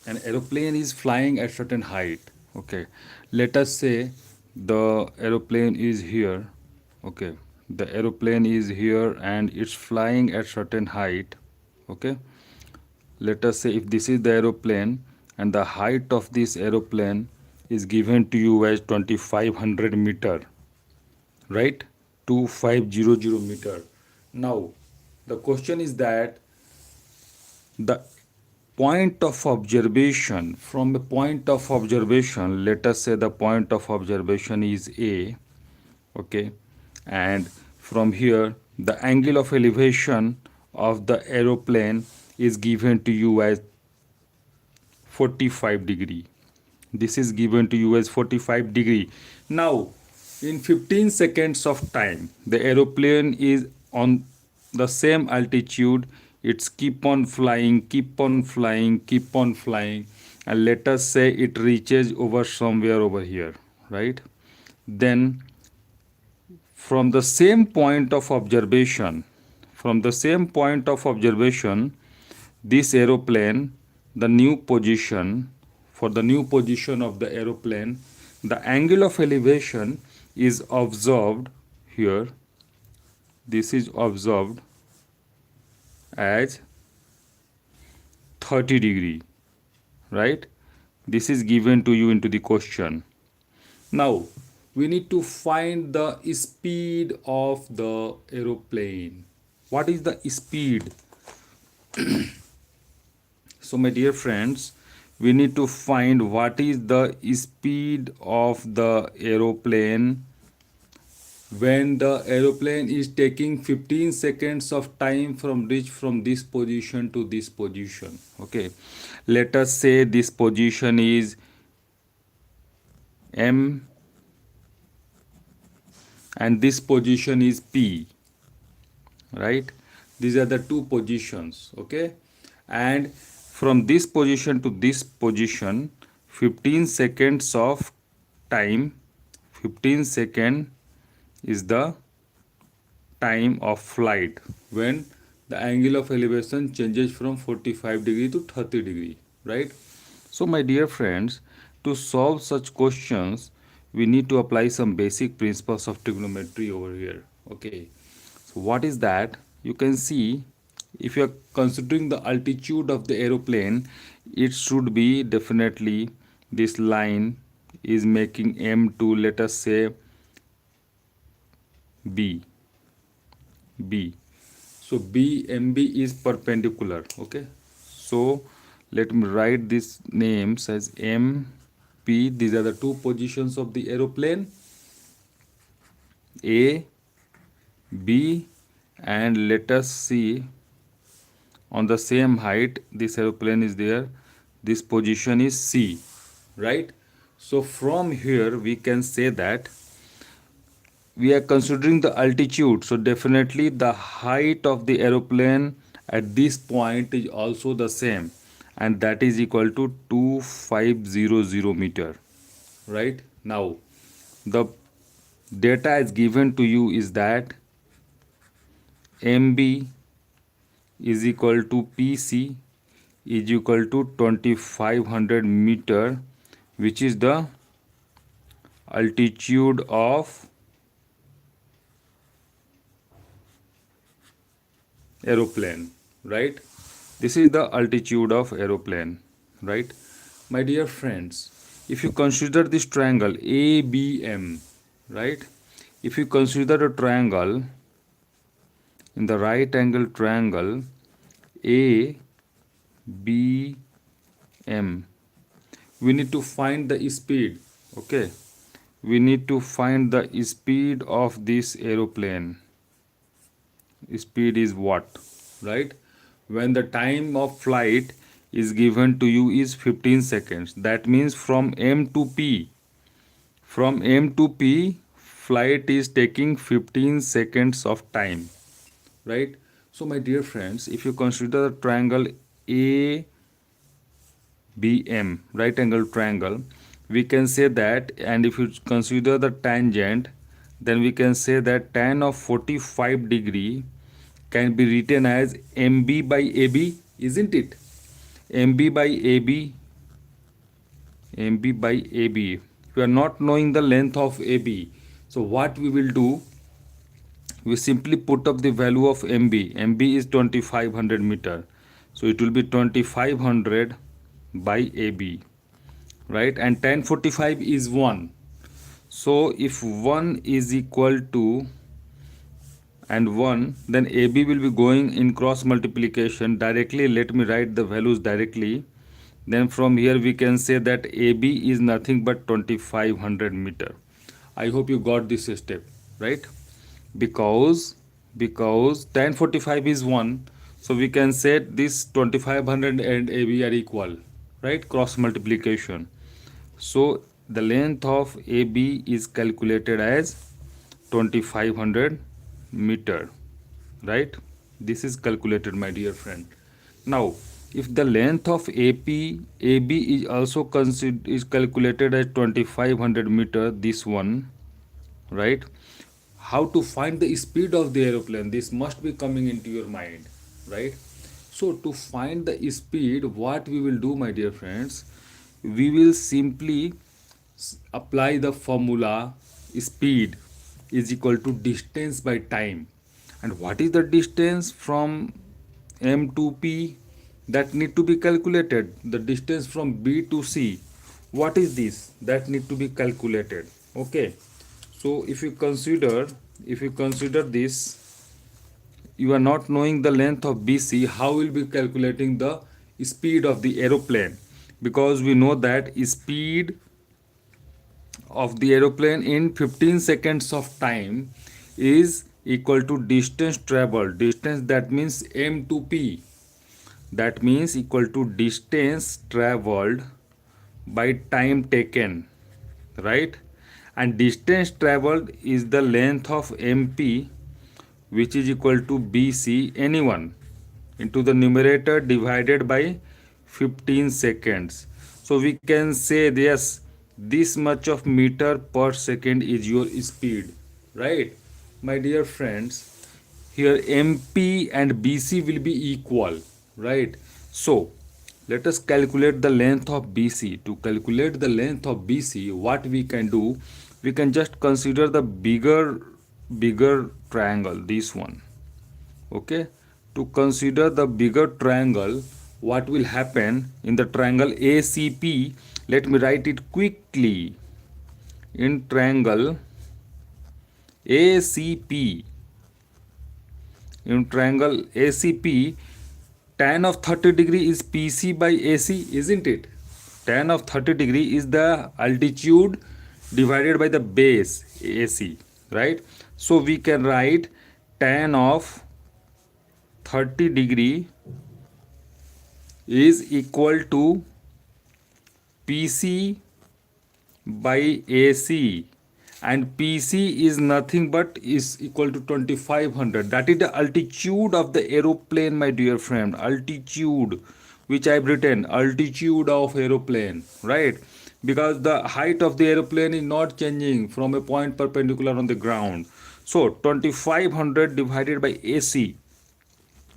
an aeroplane is flying at certain height. Okay, let us say the aeroplane is here. Okay, the aeroplane is here and it's flying at certain height. Okay, let us say if this is the aeroplane and the height of this aeroplane is given to you as 2500 meter, right? 2500 meter. Now the question is that the point of observation, from a point of observation, let us say the point of observation is A, okay, and from here the angle of elevation of the aeroplane is given to you as 45 degree. This is given to you as 45 degree. Now in 15 seconds of time the aeroplane is on the same altitude. It's keep on flying, keep on flying, keep on flying, and let us say it reaches over somewhere over here, right? Then from the same point of observation, from the same point of observation, this aeroplane, the new position, for the new position of the aeroplane, the angle of elevation is observed here. This is observed as 30 degree, right? This is given to you into the question. Now we need to find the speed of the aeroplane. What is the speed? So my dear friends, we need to find what is the speed of the aeroplane when the aeroplane is taking 15 seconds of time from reach from this position to this position. Okay, let us say this position is M and this position is P, right? These are the two positions. Okay, and from this position to this position 15 seconds of time, 15 second is the time of flight when the angle of elevation changes from 45 degree to 30 degree, right? So my dear friends, to solve such questions we need to apply some basic principles of trigonometry over here. Okay, so what is that? You can see, if you are considering the altitude of the aeroplane, it should be definitely this line is making M to, let us say, B. So BMB is perpendicular. Okay, so let me write these names as MP. These are the two positions of the aeroplane, A, B, and let us see on the same height this aeroplane is there. This position is C, right? So from here we can say that we are considering the altitude, so definitely the height of the aeroplane at this point is also the same, and that is equal to 2500 meter, right? Now the data is given to you is that MB is equal to PC is equal to 2500 meter, which is the altitude of aeroplane, right? This is the altitude of aeroplane, right? My dear friends, if you consider this triangle ABM, right? If you consider a triangle, in the right angle triangle ABM, we need to find the speed. Okay, we need to find the speed of this aeroplane. Speed is what, right? When the time of flight is given to you is 15 seconds, that means from M to P, from M to P flight is taking 15 seconds of time, right? So my dear friends, if you consider the triangle ABM, right angle triangle, we can say that, and if you consider the tangent, then we can say that tan of 45 degree can be written as MB by AB, isn't it? MB by AB MB by AB. We are not knowing the length of AB. So what we will do, we simply put up the value of MB. MB is 2500 meter. So it will be 2500 by AB, right? And 1045 is 1. So if 1 is equal to and 1, then AB will be going in cross multiplication directly. Let me write the values directly. Then from here we can say that AB is nothing but 2500 meter. I hope you got this step, right? Because 1045 is 1, so we can say this 2500 and AB are equal, right? Cross multiplication. So the length of AB is calculated as 2500 meter, right? This is calculated, my dear friend. Now if the length of AB is also is calculated as 2500 meter, this one, right? How to find the speed of the aeroplane, this must be coming into your mind, right? So to find the speed, what we will do, my dear friends, we will simply apply the formula speed is equal to distance by time. And what is the distance from M to P? That need to be calculated. The distance from B to C, what is this? That need to be calculated. Okay, so if you consider this, you are not knowing the length of BC, how will be calculating the speed of the aeroplane? Because we know that speed of the aeroplane in 15 seconds of time is equal to distance traveled. Distance, that means M to P, that means equal to distance traveled by time taken, right? And distance traveled is the length of MP, which is equal to BC, anyone, into the numerator divided by 15 seconds. So we can say yes, this much of meter per second is your speed, right? My dear friends, here MP and BC will be equal, right? So let us calculate the length of BC. To calculate the length of BC, what we can do, we can just consider the bigger triangle, this one. Okay, to consider the bigger triangle, what will happen in the triangle ACP? Let me write it quickly. In triangle ACP, tan of 30 degree is PC by AC, isn't it? Tan of 30 degree is the altitude divided by the base AC, right? So we can write tan of 30 degree is equal to PC by AC, and PC is nothing but is equal to 2500. That is the altitude of the aeroplane, my dear friend. Altitude, which I have written, altitude of aeroplane, right? Because the height of the aeroplane is not changing from a point perpendicular on the ground. So 2500 divided by AC,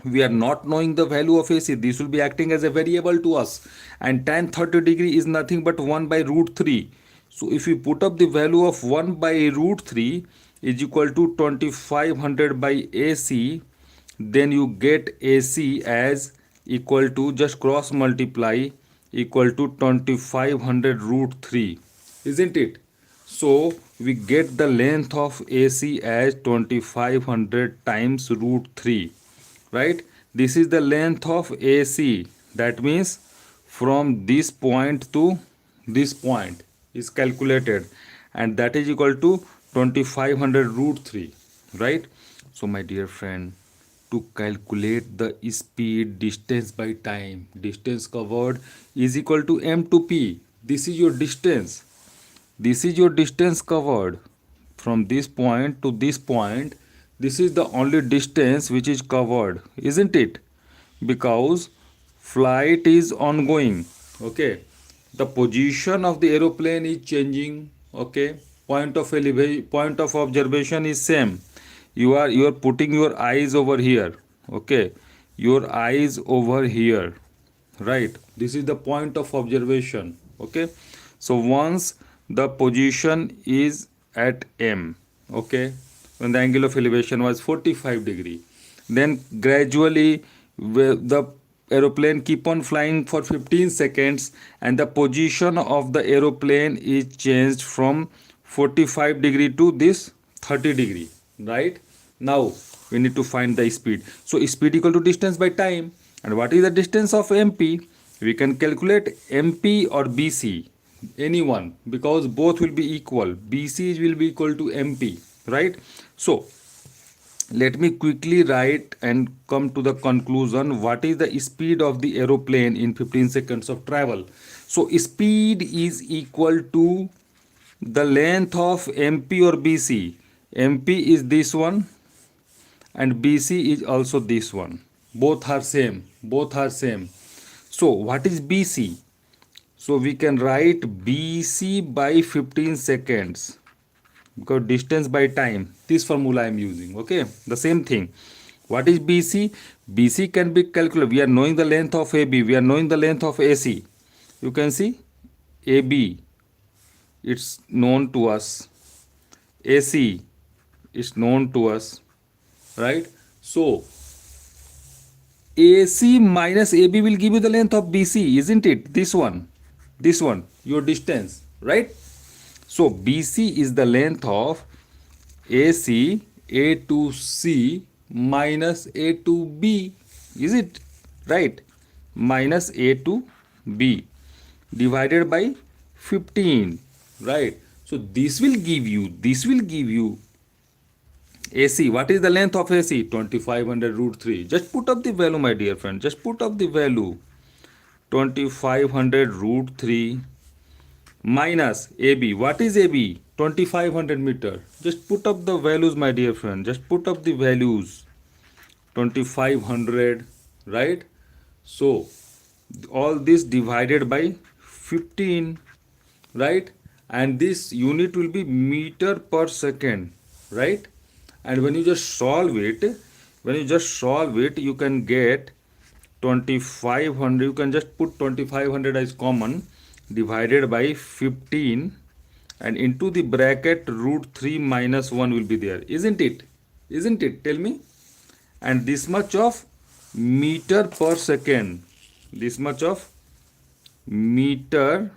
we are not knowing the value of AC, this will be acting as a variable to us, and tan 30 degree is nothing but 1 by root 3. So if we put up the value of 1 by root 3 is equal to 2500 by AC, then you get AC as equal to, just cross multiply, equal to 2500 root 3, isn't it? So we get the length of AC as 2500 times root 3, right? This is the length of AC. That means from this point to this point is calculated, and that is equal to 2500 root 3, right? So my dear friend, to calculate the speed, distance by time, distance covered is equal to M to P. This is your distance. This is your distance covered from this point to this point. This is the only distance which is covered, isn't it? Because flight is ongoing. Okay, the position of the aeroplane is changing. Okay, point of elevation, point of observation is same. You are putting your eyes over here. Okay, your eyes over here, right? This is the point of observation. Okay, So once the position is at M, okay, when the angle of elevation was 45 degree, then gradually the aeroplane keep on flying for 15 seconds and the position of the aeroplane is changed from 45 degree to this 30 degree, right? Now we need to find the speed. So speed equal to distance by time. And what is the distance of MP? We can calculate MP or BC, anyone, because both will be equal. BC will be equal to MP, right? So let me quickly write and come to the conclusion. What is the speed of the aeroplane in 15 seconds of travel? So speed is equal to the length of MP or BC. MP is this one and BC is also this one. Both are same. Both are same. So what is BC? So we can write BC by 15 seconds because distance by time. This formula I am using. Okay, the same thing. What is BC? BC can be calculated. We are knowing the length of AB. We are knowing the length of AC. You can see AB. It's known to us. AC is known to us, right? So AC minus AB will give you the length of BC, isn't it? This one, your distance, right? So BC is the length of AC, A to C minus A to B, is it? Right? Minus A to B divided by 15, right? So this will give you AC. What is the length of AC? 2500 root 3. Just put up the value, my dear friend. Just put up the value. 2500 root 3 minus AB. What is AB? 2500 meter. Just put up the values, my dear friend. Just put up the values. 2500, right? So all this divided by 15, right? And this unit will be meter per second, right? And when you just solve it, you can get 2500. You can just put 2500 as common, divided by 15, and into the bracket root 3 minus 1 will be there, isn't it? Isn't it? Tell me. And this much of meter per second, this much of meter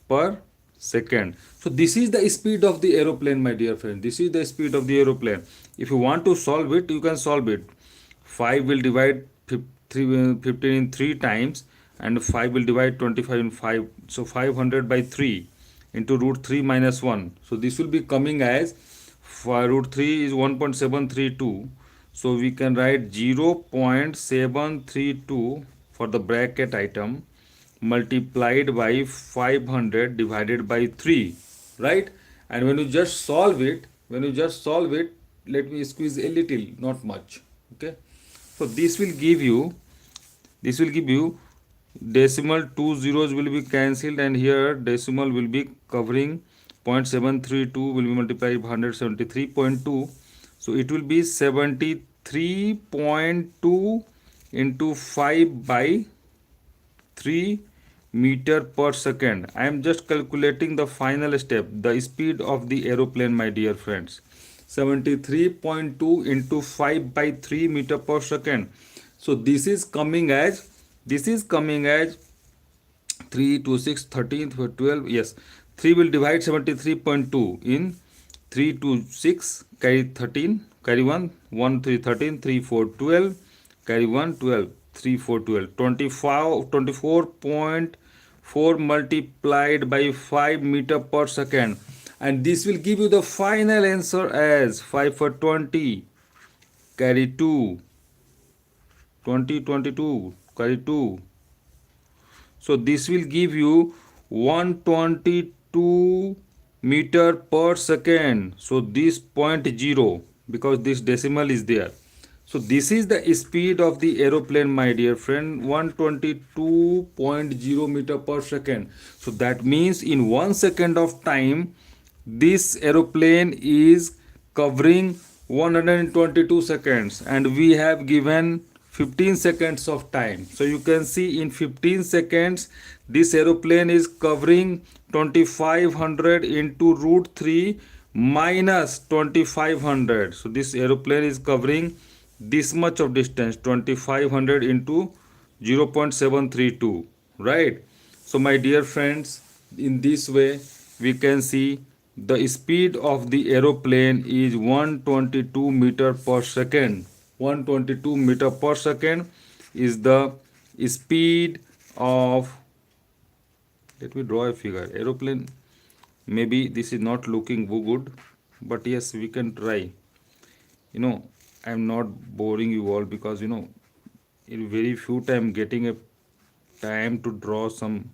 per second. So this is the speed of the aeroplane, my dear friend. This is the speed of the aeroplane. If you want to solve it, you can solve it. 5 will divide 15 in 3 times, and 5 will divide 25 in 5. So 500 by 3 into root 3 minus 1. So this will be coming as root 3 is 1.732. So we can write 0.732 for the bracket item multiplied by 500 divided by 3, right? And when you just solve it, let me squeeze a little, not much. Okay, so this will give you decimal, 2 zeros will be cancelled, and here decimal will be covering 0.732 will be multiplied by 173.2. So it will be 73.2 into 5 by 3 meter per second. I am just calculating the final step, the speed of the aeroplane, my dear friends. 73.2 into 5 by 3 meter per second. So this is coming as 3 to 6 13 12. Yes, 3 will divide 73.2 in 3 to 6, carry 13, carry 1 1 3 13, 3 4 12, carry 1 12, 3 4 12, 24.4 multiplied by 5 meter per second, and this will give you the final answer as 5 for 20, carry 2, 20 22, carry 2. So this will give you 122 meter per second. So this 0.0, because this decimal is there. So this is the speed of the aeroplane, my dear friend, 122.0 meter per second. So that means in 1 second of time, this aeroplane is covering 122 seconds, and we have given 15 seconds of time. So you can see in 15 seconds this aeroplane is covering 2500 into root 3 minus 2500. So this aeroplane is covering this much of distance, 2500 into 0.732, right? So my dear friends, in this way we can see the speed of the aeroplane is 122 meter per second. 122 meter per second is the speed of, let me draw a figure, aeroplane. Maybe this is not looking good, but yes, we can try. I'm not boring you all, because in very few time getting a time to draw some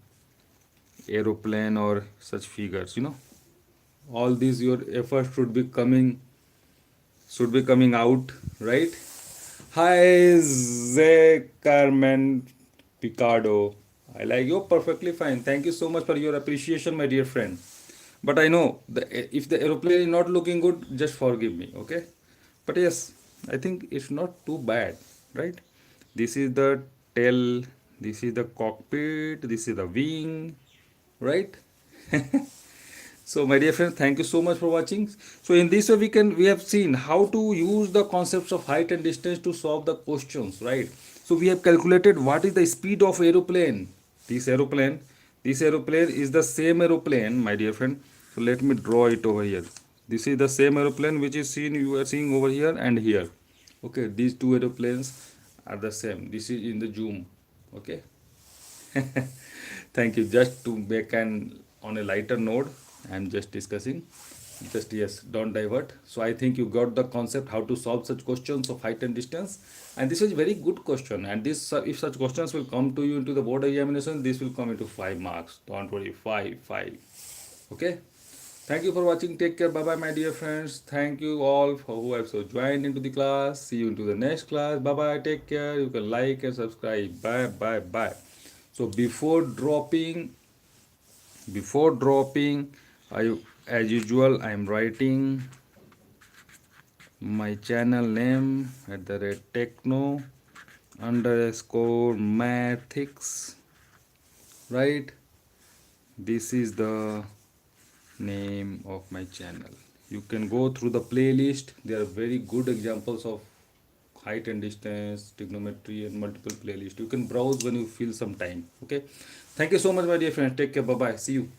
aeroplane or such figures. All these your efforts should be coming out, right? Hi, Zé Carmen Picardo. I like you perfectly fine. Thank you so much for your appreciation, my dear friend. But I know if the aeroplane is not looking good, just forgive me, okay? But yes, I think it's not too bad, right? This is the tail, this is the cockpit, this is the wing, right? So my dear friends, thank you so much for watching. So in this way we have seen how to use the concepts of height and distance to solve the questions, right? So we have calculated what is the speed of aeroplane. This aeroplane, this aeroplane is the same aeroplane, my dear friend. So let me draw it over here. This is the same aeroplane which is seen, you are seeing over here and here. Okay, these two aeroplanes are the same. This is in the zoom. Okay. Thank you. Just to make an on a lighter note, I'm just discussing. Just yes, don't divert. So I think you got the concept how to solve such questions of height and distance. And this is very good question. And this, if such questions will come to you into the board examination, this will come into 5 marks. Don't worry, five. Okay. Thank you for watching. Take care. Bye bye, my dear friends. Thank you all for who have so joined into the class. See you into the next class. Bye bye. Take care. You can like and subscribe. Bye. So before dropping, I, as usual, I am writing my channel name at the rate techno underscore mathix, right? This is the name of my channel. You can go through the playlist. There are very good examples of height and distance, trigonometry, and multiple playlists. You can browse when you feel some time. Okay. Thank you so much, my dear friends. Take care. Bye bye. See you.